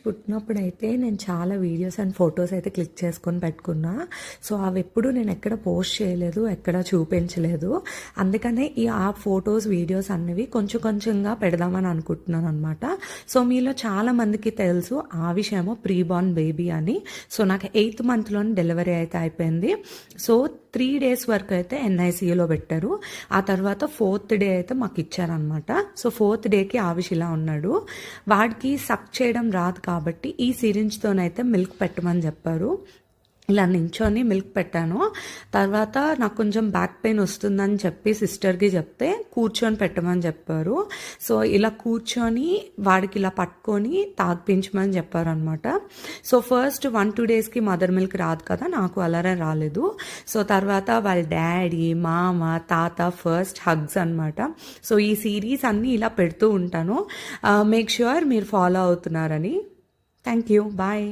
పుట్టినప్పుడైతే నేను చాలా videos and photos అయితే క్లిక్ చేసుకొని పెట్టుకున్నా. సో అవి ఎప్పుడు నేను ఎక్కడ పోస్ట్ చేయలేదు, ఎక్కడ చూపించలేదు. అందుకనే ఆ ఫొటోస్ వీడియోస్ అన్నవి కొంచెం కొంచెంగా పెడదామని అనుకుంటున్నాను అనమాట. సో మీలో చాలా మందికి తెలుసు ఆ విషయము, ప్రీ బార్న్ బేబీ అని. సో నాకు 8th మంత్లోనే డెలివరీ అయితే అయిపోయింది. సో 3 days వరకు అయితే ఎన్ఐసియూలో పెట్టారు. ఆ తర్వాత 4th డే అయితే మాకు ఇచ్చారనమాట. సో 4th డేకి ఆవిష్ ఇలా ఉన్నాడు. వాడికి సక్ చేయడం రాదు కాబట్టి ఈ సిరింజ్తోనైతే మిల్క్ పెట్టమని చెప్పారు. ఇలా నించొని మిల్క్ పెట్టాను. తర్వాత నాకు కొంచెం బ్యాక్ పెయిన్ వస్తుందని చెప్పి సిస్టర్కి చెప్తే కూర్చొని పెట్టమని చెప్పారు. సో ఇలా కూర్చొని వాడికి ఇలా పట్టుకొని తాగిపించమని చెప్పారు అనమాట. సో ఫస్ట్ 1-2 daysకి మదర్ మిల్క్ రాదు కదా, నాకు అలానే రాలేదు. సో తర్వాత వాళ్ళ డాడీ, మామ, తాత ఫస్ట్ హగ్స్ అనమాట. సో ఈ సిరీస్ అన్నీ ఇలా పెడుతూ ఉంటాను. మేక్ ష్యూర్ మీరు ఫాలో అవుతున్నారని. Thank you, bye.